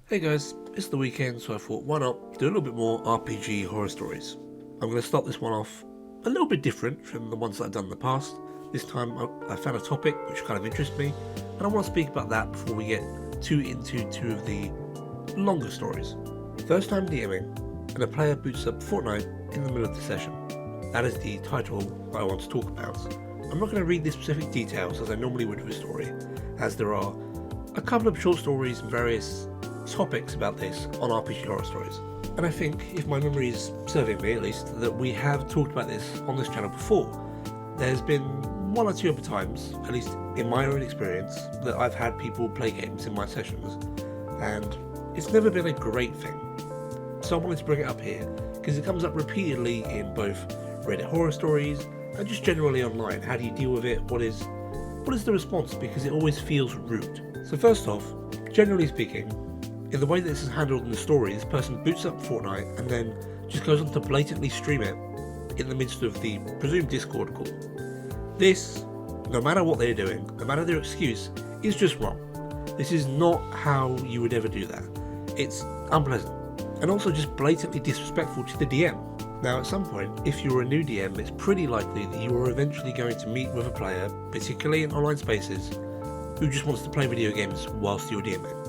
Hey guys, it's the weekend, so I thought why not do a little bit more RPG horror stories. I'm going to start this one off a little bit different from the ones that I've done in the past. This time I found a topic which kind of interests me, and I want to speak about that before we get into two of the longer stories. First time DMing, and a player boots up Fortnite in the middle of the session. That is the title I want to talk about. I'm not going to read the specific details as I normally would with a story, as there are a couple of short stories and various topics about this on RPG Horror Stories. And I think, if my memory is serving me at least, that we have talked about this on this channel before. There's been one or two other times, at least in my own experience, that I've had people play games in my sessions, and it's never been a great thing. So I wanted to bring it up here, because it comes up repeatedly in both Reddit horror stories, and just generally online. How do you deal with it? What is the response? Because it always feels rude. So first off, generally speaking, in the way that this is handled in the story, this person boots up Fortnite and then just goes on to blatantly stream it in the midst of the presumed Discord call. This, no matter what they're doing, no matter their excuse, is just wrong. This is not how you would ever do that. It's unpleasant, and also just blatantly disrespectful to the DM. Now, at some point, if you're a new DM, it's pretty likely that you are eventually going to meet with a player, particularly in online spaces, who just wants to play video games whilst you're DMing.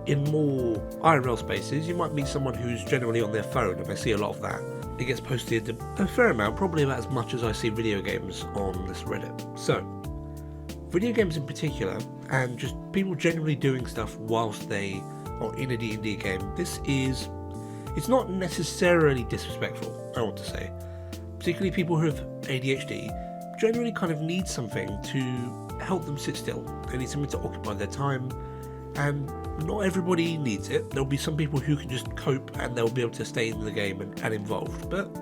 In more IRL spaces, you might meet someone who's generally on their phone, and I see a lot of that. It gets posted a fair amount, probably about as much as I see video games on this Reddit. So, video games in particular, and just people generally doing stuff whilst they are in a D&D game, it's not necessarily disrespectful, I want to say. Particularly people who have ADHD generally kind of need something to help them sit still. They need something to occupy their time, and not everybody needs it. There'll be some people who can just cope and they'll be able to stay in the game and involved, but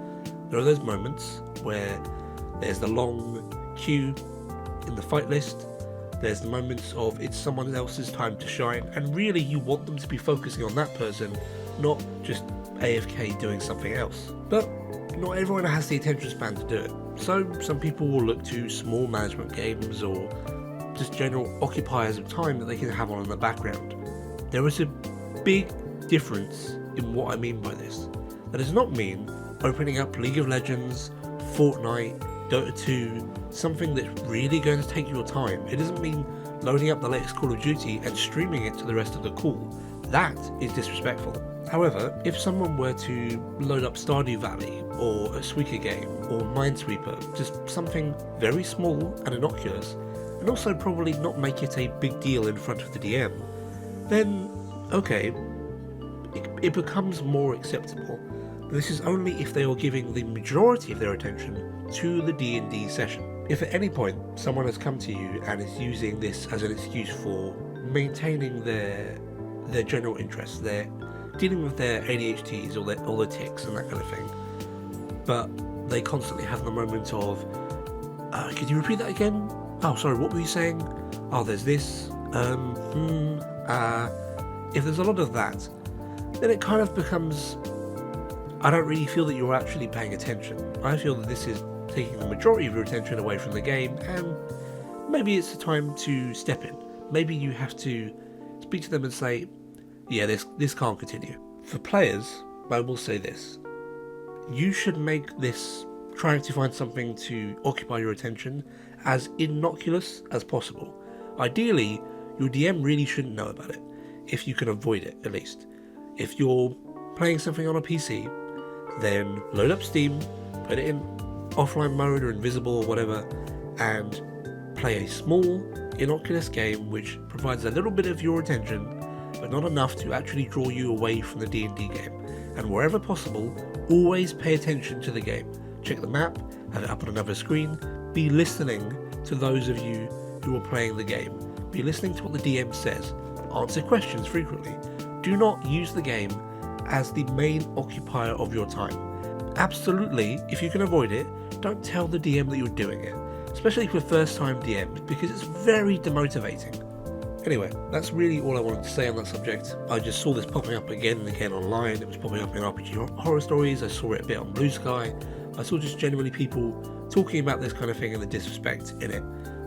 there are those moments where there's the long queue in the fight list, there's the moments of it's someone else's time to shine, and really you want them to be focusing on that person, not just AFK doing something else. But not everyone has the attention span to do it, so some people will look to small management games or just general occupiers of time that they can have on in the background. There is a big difference in what I mean by this. That does not mean opening up League of Legends, Fortnite, Dota 2, something that's really going to take your time. It doesn't mean loading up the latest Call of Duty and streaming it to the rest of the call. That is disrespectful. However, if someone were to load up Stardew Valley or a Suika game or Minesweeper, just something very small and innocuous, and also probably not make it a big deal in front of the DM, then okay, it becomes more acceptable. But this is only if they are giving the majority of their attention to the D&D session. If at any point someone has come to you and is using this as an excuse for maintaining their general interests, they're dealing with their ADHDs or their tics and that kind of thing, but they constantly have the moment of, could you repeat that again? Oh, sorry, what were you saying? Oh, there's this, if there's a lot of that, then it kind of becomes, I don't really feel that you're actually paying attention. I feel that this is taking the majority of your attention away from the game, and maybe it's the time to step in. Maybe you have to speak to them and say, yeah, this can't continue. For players, I will say this. You should make this trying to find something to occupy your attention as innocuous as possible. Ideally, your DM really shouldn't know about it, if you can avoid it at least. If you're playing something on a PC, then load up Steam, put it in offline mode or invisible or whatever, and play a small, innocuous game which provides a little bit of your attention, but not enough to actually draw you away from the D&D game. And wherever possible, always pay attention to the game. Check the map, have it up on another screen, be listening to those of you who are playing the game. Be listening to what the DM says. Answer questions frequently. Do not use the game as the main occupier of your time. Absolutely, if you can avoid it, don't tell the DM that you're doing it, especially for first-time DMs, because it's very demotivating. Anyway, that's really all I wanted to say on that subject. I just saw this popping up again and again online. It was popping up in RPG Horror Stories. I saw it a bit on Bluesky. I saw just generally people talking about this kind of thing and the disrespect in it.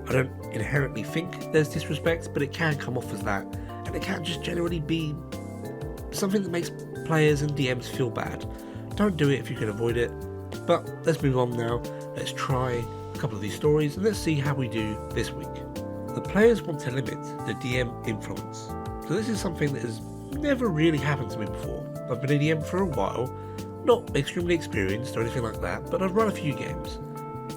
I don't inherently think there's disrespect, but it can come off as that, and it can just generally be something that makes players and DMs feel bad. Don't do it if you can avoid it. But let's move on now. Let's try a couple of these stories and let's see how we do this week. The players want to limit the DM influence. So this is something that has never really happened to me before. I've been a DM for a while, not extremely experienced or anything like that, but I've run a few games.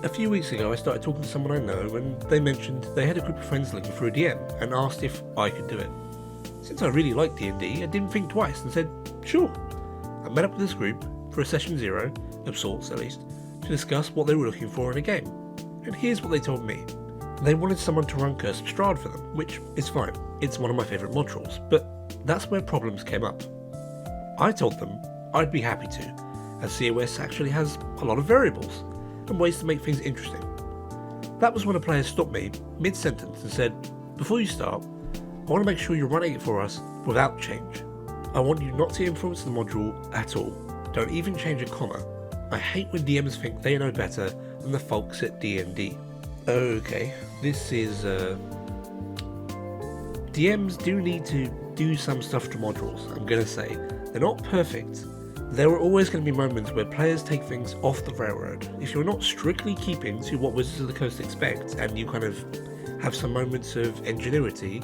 A few weeks ago I started talking to someone I know and they mentioned they had a group of friends looking for a DM and asked if I could do it. Since I really liked D&D, I didn't think twice and said, sure. I met up with this group for a session 0, of sorts at least, to discuss what they were looking for in a game. And here's what they told me. They wanted someone to run Curse of Strahd for them, which is fine, it's one of my favourite modules, but that's where problems came up. I told them I'd be happy to, as COS actually has a lot of variables and ways to make things interesting. That was when a player stopped me mid-sentence and said, before you start, I want to make sure you're running it for us without change. I want you not to influence the module at all. Don't even change a comma. I hate when DMs think they know better than the folks at D&D. Okay, this is DMs do need to do some stuff to modules, I'm gonna say. They're not perfect. There are always going to be moments where players take things off the railroad. If you're not strictly keeping to what Wizards of the Coast expect and you kind of have some moments of ingenuity,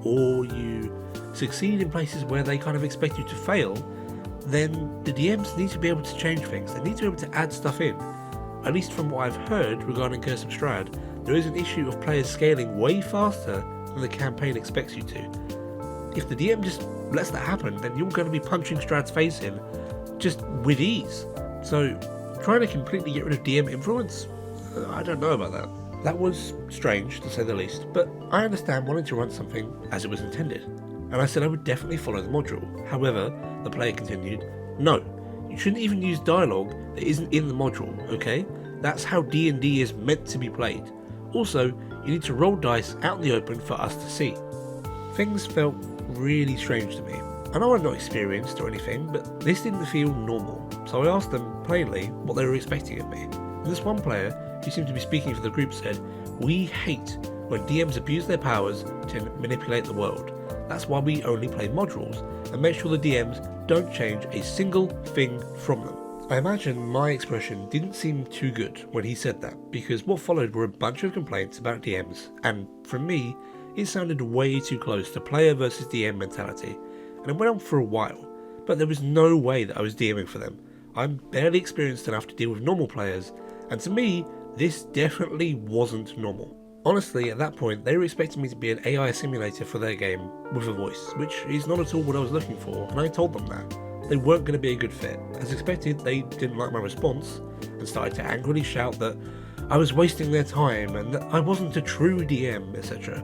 or you succeed in places where they kind of expect you to fail, then the DMs need to be able to change things. They need to be able to add stuff in. At least from what I've heard regarding Curse of Strahd, there is an issue of players scaling way faster than the campaign expects you to. If the DM just lets that happen, then you're going to be punching Strahd's face in just with ease. So trying to completely get rid of DM influence? I don't know about that. That was strange to say the least, but I understand wanting to run something as it was intended. And I said I would definitely follow the module. However, the player continued, no, you shouldn't even use dialogue that isn't in the module, okay? That's how D&D is meant to be played. Also, you need to roll dice out in the open for us to see. Things felt really strange to me. I know I'm not experienced or anything, but this didn't feel normal, so I asked them plainly what they were expecting of me. And this one player, who seemed to be speaking for the group, said, we hate when DMs abuse their powers to manipulate the world. That's why we only play modules, and make sure the DMs don't change a single thing from them. I imagine my expression didn't seem too good when he said that, because what followed were a bunch of complaints about DMs, and from me, it sounded way too close to player versus DM mentality. And it went on for a while, but there was no way that I was DMing for them. I'm barely experienced enough to deal with normal players, and to me, this definitely wasn't normal. Honestly, at that point, they were expecting me to be an AI simulator for their game with a voice, which is not at all what I was looking for, and I told them that. They weren't going to be a good fit. As expected, they didn't like my response, and started to angrily shout that I was wasting their time, and that I wasn't a true DM, etc.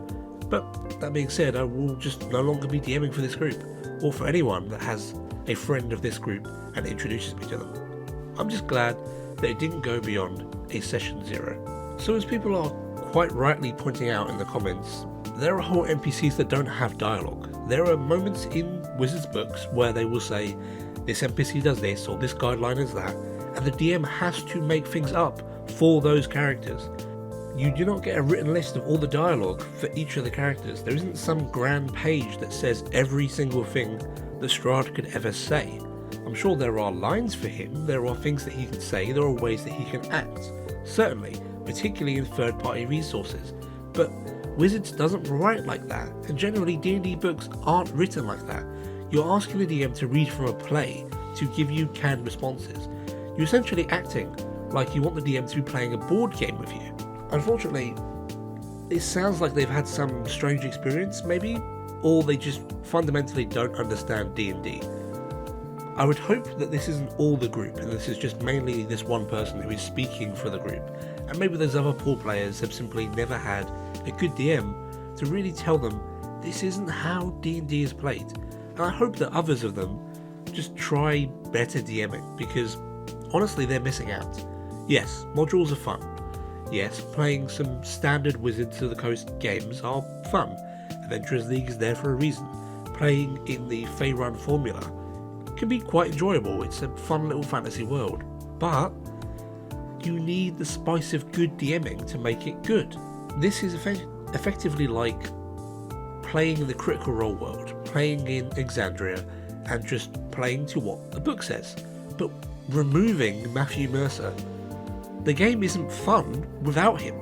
But that being said, I will just no longer be DMing for this group, or for anyone that has a friend of this group and introduces me to them. I'm just glad that it didn't go beyond a session 0. So as people are quite rightly pointing out in the comments, there are whole NPCs that don't have dialogue. There are moments in Wizards books where they will say, this NPC does this or this guideline is that, and the DM has to make things up for those characters. You do not get a written list of all the dialogue for each of the characters. There isn't some grand page that says every single thing that Strahd could ever say. I'm sure there are lines for him, there are things that he can say, there are ways that he can act. Certainly, particularly in third-party resources. But Wizards doesn't write like that, and generally D&D books aren't written like that. You're asking the DM to read from a play to give you canned responses. You're essentially acting like you want the DM to be playing a board game with you. Unfortunately, it sounds like they've had some strange experience, maybe, or they just fundamentally don't understand D&D. I would hope that this isn't all the group, and this is just mainly this one person who is speaking for the group, and maybe those other poor players have simply never had a good DM to really tell them this isn't how D&D is played, and I hope that others of them just try better DMing, because honestly they're missing out. Yes, modules are fun. Yes, playing some standard Wizards of the Coast games are fun. Adventurers League is there for a reason. Playing in the Faerun formula can be quite enjoyable, it's a fun little fantasy world. But you need the spice of good DMing to make it good. This is effectively like playing in the Critical Role world, playing in Exandria, and just playing to what the book says. But removing Matthew Mercer, the game isn't fun without him.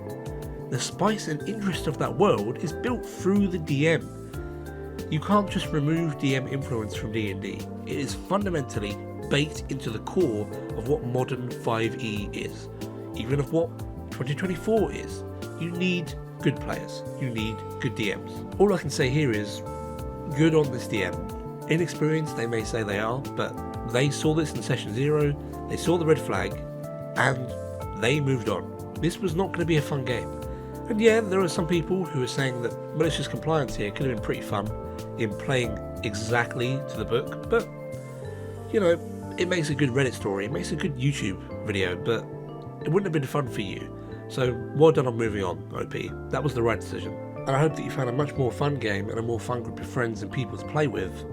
The spice and interest of that world is built through the DM. You can't just remove DM influence from D&D. It is fundamentally baked into the core of what modern 5e is, even of what 2024 is. You need good players. You need good DMs. All I can say here is, good on this DM. Inexperienced they may say they are, but they saw this in session 0, they saw the red flag, and they moved on. This was not going to be a fun game. And yeah, there are some people who are saying that malicious compliance here could have been pretty fun in playing exactly to the book, but you know, it makes a good Reddit story, it makes a good YouTube video, but it wouldn't have been fun for you. So well done on moving on, OP. That was the right decision. And I hope that you found a much more fun game and a more fun group of friends and people to play with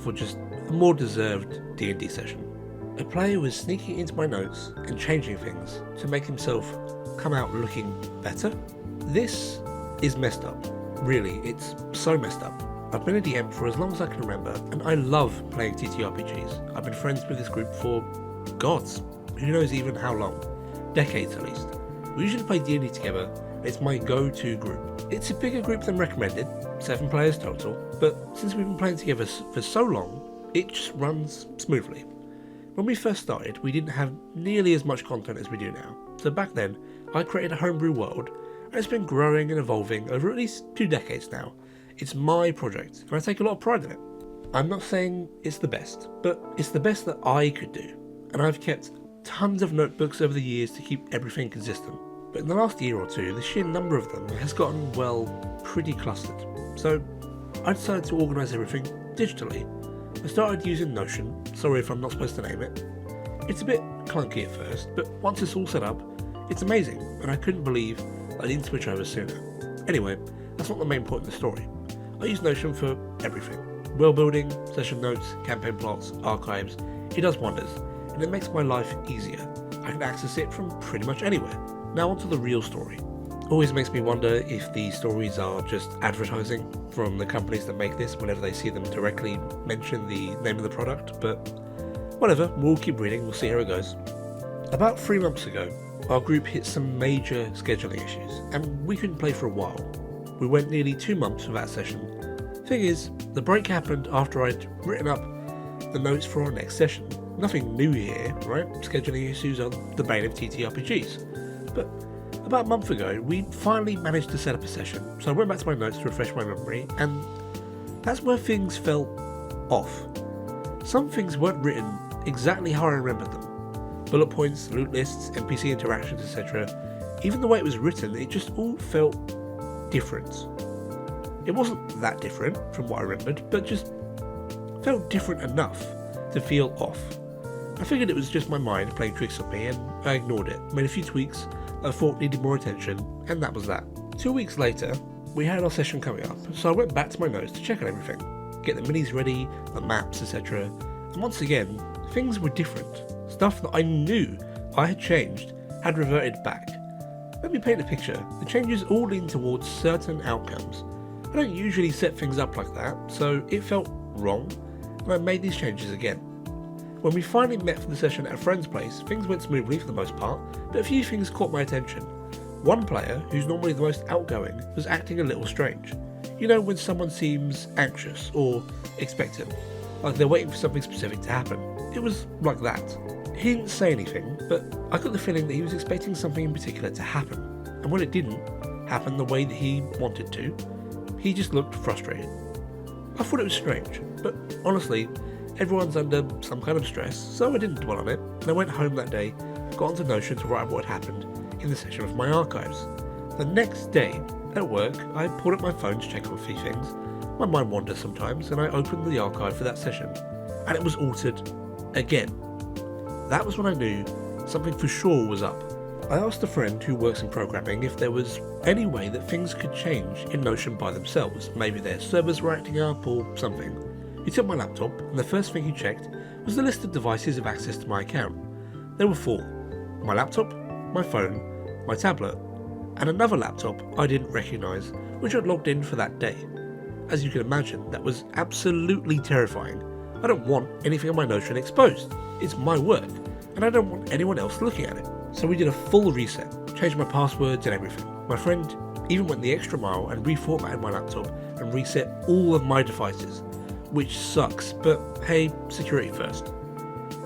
for just a more deserved D&D session. A player was sneaking into my notes and changing things to make himself come out looking better. This is messed up. Really, it's so messed up. I've been a DM for as long as I can remember, and I love playing TTRPGs. I've been friends with this group for, gods, who knows even how long. Decades at least. We usually play D&D together, and it's my go-to group. It's a bigger group than recommended, 7 players total, but since we've been playing together for so long, it just runs smoothly. When we first started, we didn't have nearly as much content as we do now, so back then, I created a homebrew world, and it's been growing and evolving over at least 2 decades now. It's my project, and I take a lot of pride in it. I'm not saying it's the best, but it's the best that I could do, and I've kept tons of notebooks over the years to keep everything consistent. But in the last year or two, the sheer number of them has gotten, well, pretty clustered. So I decided to organise everything digitally. I started using Notion, sorry if I'm not supposed to name it. It's a bit clunky at first, but once it's all set up, it's amazing, and I couldn't believe I didn't switch over sooner. Anyway, that's not the main point of the story. I use Notion for everything. World building, session notes, campaign plots, archives. It does wonders, and it makes my life easier. I can access it from pretty much anywhere. Now onto the real story. Always makes me wonder if these stories are just advertising from the companies that make this whenever they see them directly mention the name of the product, but whatever, we'll keep reading, we'll see how it goes. About 3 months ago, our group hit some major scheduling issues, and we couldn't play for a while. We went nearly 2 months without a session. Thing is, the break happened after I'd written up the notes for our next session. Nothing new here, right? Scheduling issues are the bane of TTRPGs. But about a month ago, we finally managed to set up a session, so I went back to my notes to refresh my memory, and that's where things felt off. Some things weren't written exactly how I remembered them. Bullet points, loot lists, NPC interactions, etc. Even the way it was written, it just all felt different. It wasn't that different from what I remembered, but just felt different enough to feel off. I figured it was just my mind playing tricks on me, and I ignored it, made a few tweaks I thought needed more attention, and that was that. 2 weeks later, we had our session coming up, so I went back to my notes to check on everything, get the minis ready, the maps, etc. And once again, things were different. Stuff that I knew I had changed had reverted back. Let me paint a picture. The changes all lean towards certain outcomes. I don't usually set things up like that, so it felt wrong, and I made these changes again. When we finally met for the session at a friend's place, things went smoothly for the most part, but a few things caught my attention. One player, who's normally the most outgoing, was acting a little strange. You know, when someone seems anxious or expectant, like they're waiting for something specific to happen. It was like that. He didn't say anything, but I got the feeling that he was expecting something in particular to happen, and when it didn't happen the way that he wanted to, he just looked frustrated. I thought it was strange, but honestly, everyone's under some kind of stress, so I didn't dwell on it, and I went home that day, got onto Notion to write what had happened in the section of my archives. The next day, at work, I pulled up my phone to check on a few things. My mind wanders sometimes, and I opened the archive for that session, and it was altered again. That was when I knew something for sure was up. I asked a friend who works in programming if there was any way that things could change in Notion by themselves. Maybe their servers were acting up or something. He took my laptop, and the first thing he checked was the list of devices with access to my account. There were 4. My laptop, my phone, my tablet, and another laptop I didn't recognise, which I'd logged in for that day. As you can imagine, that was absolutely terrifying. I don't want anything on my Notion exposed. It's my work, and I don't want anyone else looking at it. So we did a full reset, changed my passwords and everything. My friend even went the extra mile and reformatted my laptop and reset all of my devices, which sucks, but hey, security first.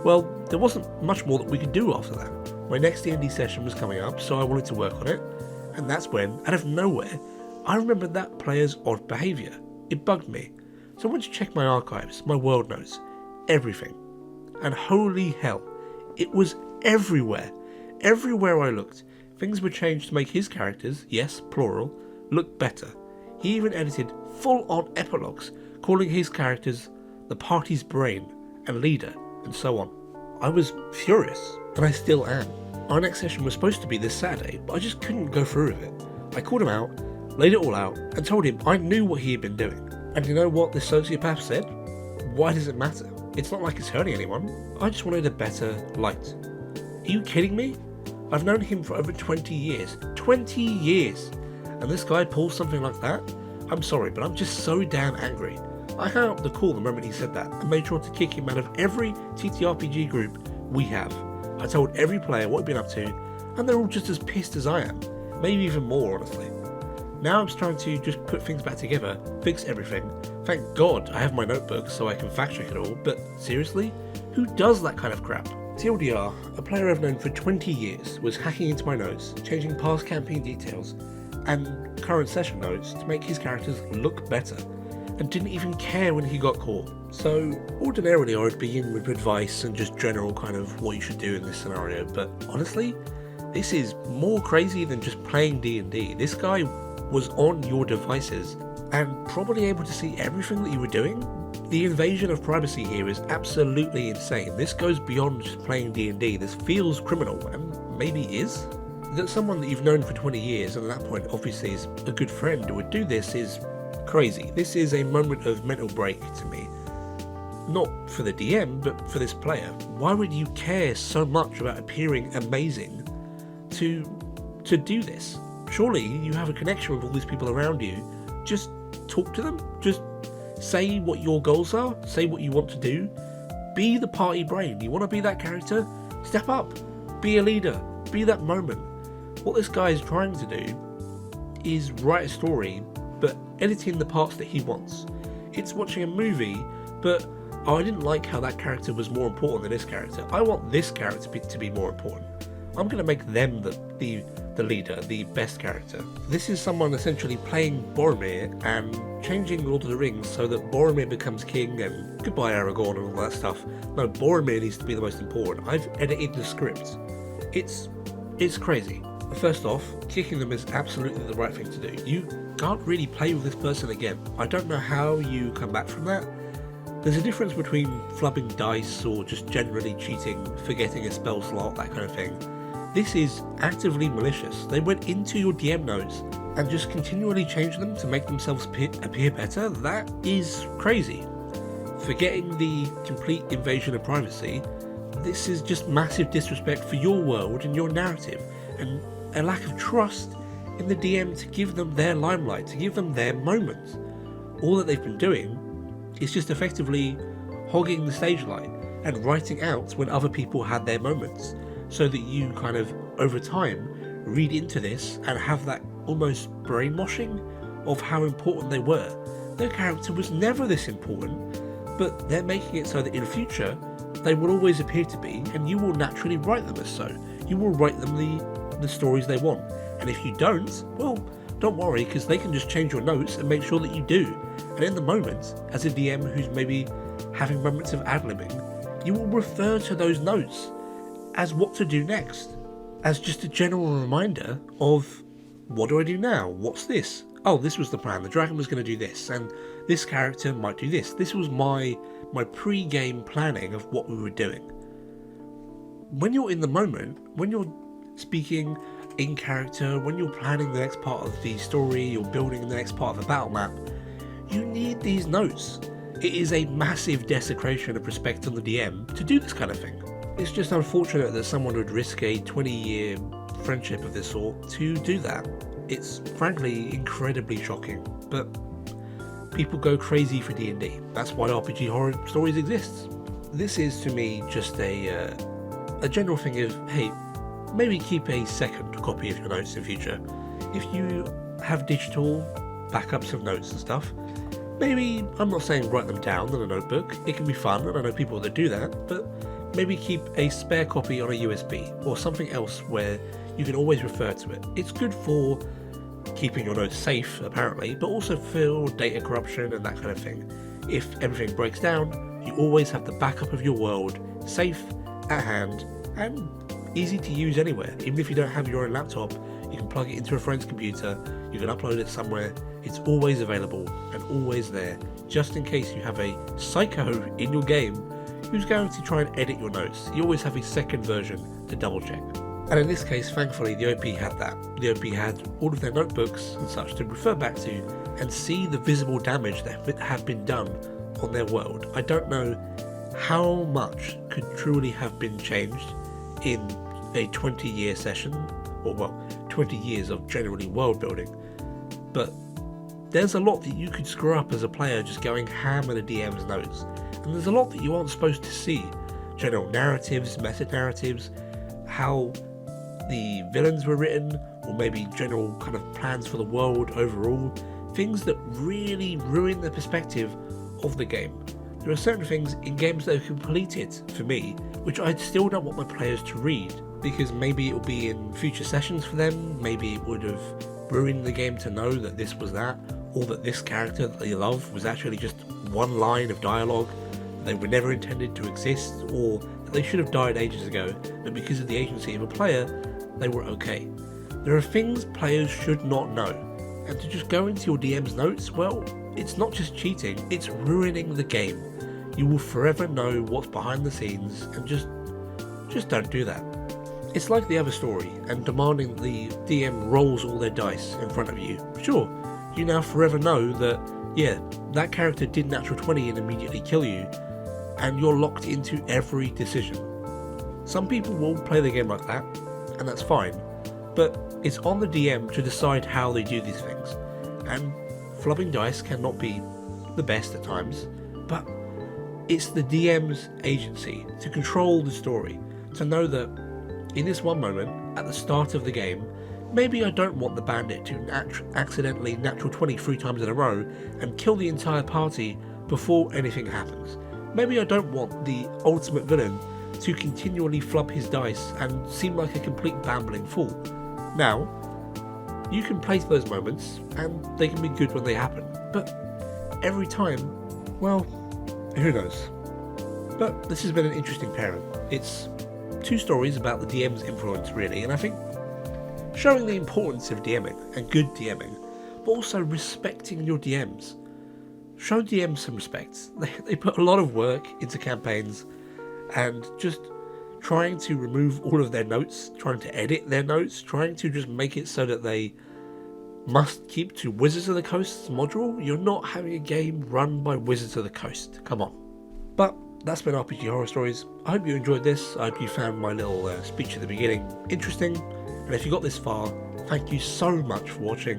Well, there wasn't much more that we could do after that. My next D&D session was coming up, so I wanted to work on it, and that's when, out of nowhere, I remembered that player's odd behaviour. It bugged me. So I went to check my archives, my world notes, everything. And holy hell, it was everywhere. Everywhere I looked, things were changed to make his characters, yes, plural, look better. He even edited full-on epilogues, calling his characters the party's brain and leader, and so on. I was furious, and I still am. Our next session was supposed to be this Saturday, but I just couldn't go through with it. I called him out, laid it all out, and told him I knew what he had been doing. And you know what this sociopath said? Why does it matter? It's not like it's hurting anyone. I just wanted a better light. Are you kidding me? I've known him for over 20 years. 20 years! And this guy pulls something like that? I'm sorry, but I'm just so damn angry. I hung up the call the moment he said that and made sure to kick him out of every TTRPG group we have. I told every player what he'd been up to, and they're all just as pissed as I am. Maybe even more, honestly. Now I'm trying to just put things back together, fix everything. Thank God I have my notebook so I can fact check it all, but seriously? Who does that kind of crap? TLDR, a player I've known for 20 years was hacking into my notes, changing past campaign details and current session notes to make his characters look better, and didn't even care when he got caught. So ordinarily I would begin with advice and just general kind of what you should do in this scenario, but honestly, this is more crazy than just playing D&D. This guy was on your devices and probably able to see everything that you were doing. The invasion of privacy here is absolutely insane. This goes beyond just playing D&D. This feels criminal, and maybe is. That someone that you've known for 20 years, and at that point obviously is a good friend, would do this is crazy. This is a moment of mental break to me. Not for the DM, but for this player. Why would you care so much about appearing amazing to do this? Surely you have a connection with all these people around you. Just talk to them. Just say what your goals are. Say what you want to do. Be the party brain. You want to be that character? Step up. Be a leader. Be that moment. What this guy is trying to do is write a story, but editing the parts that he wants. It's watching a movie, but I didn't like how that character was more important than this character. I want this character to be more important. I'm going to make them the leader, the best character. This is someone essentially playing Boromir and changing Lord of the Rings so that Boromir becomes king and goodbye Aragorn and all that stuff. No, Boromir needs to be the most important. I've edited the script. It's crazy. First off, kicking them is absolutely the right thing to do. You can't really play with this person again. I don't know how you come back from that. There's a difference between flubbing dice or just generally cheating, forgetting a spell slot, that kind of thing. This is actively malicious. They went into your DM notes and just continually changed them to make themselves appear better. That is crazy. Forgetting the complete invasion of privacy, this is just massive disrespect for your world and your narrative, and a lack of trust in the DM to give them their limelight, to give them their moments. All that they've been doing is just effectively hogging the stage light and writing out when other people had their moments, so that you kind of, over time, read into this and have that almost brainwashing of how important they were. Their character was never this important, but they're making it so that in future, they will always appear to be, and you will naturally write them as so. You will write them the stories they want. And if you don't, well, don't worry, because they can just change your notes and make sure that you do. And in the moment, as a DM who's maybe having moments of ad-libbing, you will refer to those notes as what to do next, as just a general reminder of, what do I do now? What's this? Oh, this was the plan. The dragon was going to do this, and this character might do this. This was my pre-game planning of what we were doing. When you're in the moment, when you're speaking in character, when you're planning the next part of the story, you're building the next part of the battle map, you need these notes. It is a massive desecration of respect on the DM to do this kind of thing. It's just unfortunate that someone would risk a 20-year friendship of this sort to do that. It's frankly incredibly shocking, but people go crazy for D&D. That's why RPG Horror Stories exists. This is to me just a general thing of, hey, maybe keep a second copy of your notes in future. If you have digital backups of notes and stuff, maybe, I'm not saying write them down in a notebook, it can be fun, and I know people that do that, but maybe keep a spare copy on a USB or something else where you can always refer to it. It's good for keeping your notes safe, apparently, but also for data corruption and that kind of thing. If everything breaks down, you always have the backup of your world safe, at hand, and easy to use anywhere. Even if you don't have your own laptop, you can plug it into a friend's computer, you can upload it somewhere, it's always available and always there, just in case you have a psycho in your game who's going to try and edit your notes. You always have a second version to double check. And in this case, thankfully, the OP had that. The OP had all of their notebooks and such to refer back to and see the visible damage that have been done on their world. I don't know how much could truly have been changed in a 20-year session, or well, 20 years of generally world building, but there's a lot that you could screw up as a player just going ham in a DM's notes, and there's a lot that you aren't supposed to see. General narratives, meta-narratives, how the villains were written, or maybe general kind of plans for the world overall, things that really ruin the perspective of the game. There are certain things in games that are completed, for me, which I still don't want my players to read, because maybe it will be in future sessions for them, maybe it would have ruined the game to know that this was that, or that this character that they love was actually just one line of dialogue, they were never intended to exist, or that they should have died ages ago, but because of the agency of a player, they were okay. There are things players should not know, and to just go into your DM's notes, well, it's not just cheating, it's ruining the game. You will forever know what's behind the scenes, and just don't do that. It's like the other story, and demanding the DM rolls all their dice in front of you. Sure, you now forever know that, yeah, that character did natural 20 and immediately kill you, and you're locked into every decision. Some people will play the game like that, and that's fine, but it's on the DM to decide how they do these things, and flubbing dice cannot be the best at times, but it's the DM's agency to control the story, to know that in this one moment, at the start of the game, maybe I don't want the bandit to accidentally natural 20 3 times in a row and kill the entire party before anything happens. Maybe I don't want the ultimate villain to continually flub his dice and seem like a complete bambling fool. Now, you can play to those moments, and they can be good when they happen, but every time, well, who knows. But this has been an interesting pairing. It's 2 stories about the DM's influence, really, and I think showing the importance of DMing and good DMing, but also respecting your DMs. Show DMs some respect. They put a lot of work into campaigns, and just trying to remove all of their notes, trying to edit their notes, trying to just make it so that they must keep to Wizards of the Coast's module. You're not having a game run by Wizards of the Coast, come on. But that's been RPG Horror Stories. I hope you enjoyed this. I hope you found my little speech at the beginning interesting, and if you got this far, thank you so much for watching.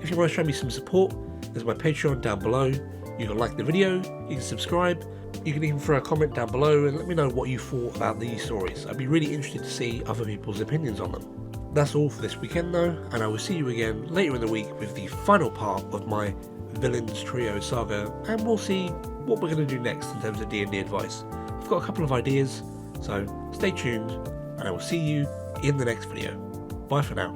If you want to show me some support, there's my Patreon down below. You can like the video, you can subscribe, you can even throw a comment down below and let me know what you thought about these stories. I'd be really interested to see other people's opinions on them. That's all for this weekend though, and I will see you again later in the week with the final part of my Villains Trio saga, and we'll see what we're going to do next in terms of D&D advice. I've got a couple of ideas, so stay tuned, and I will see you in the next video. Bye for now.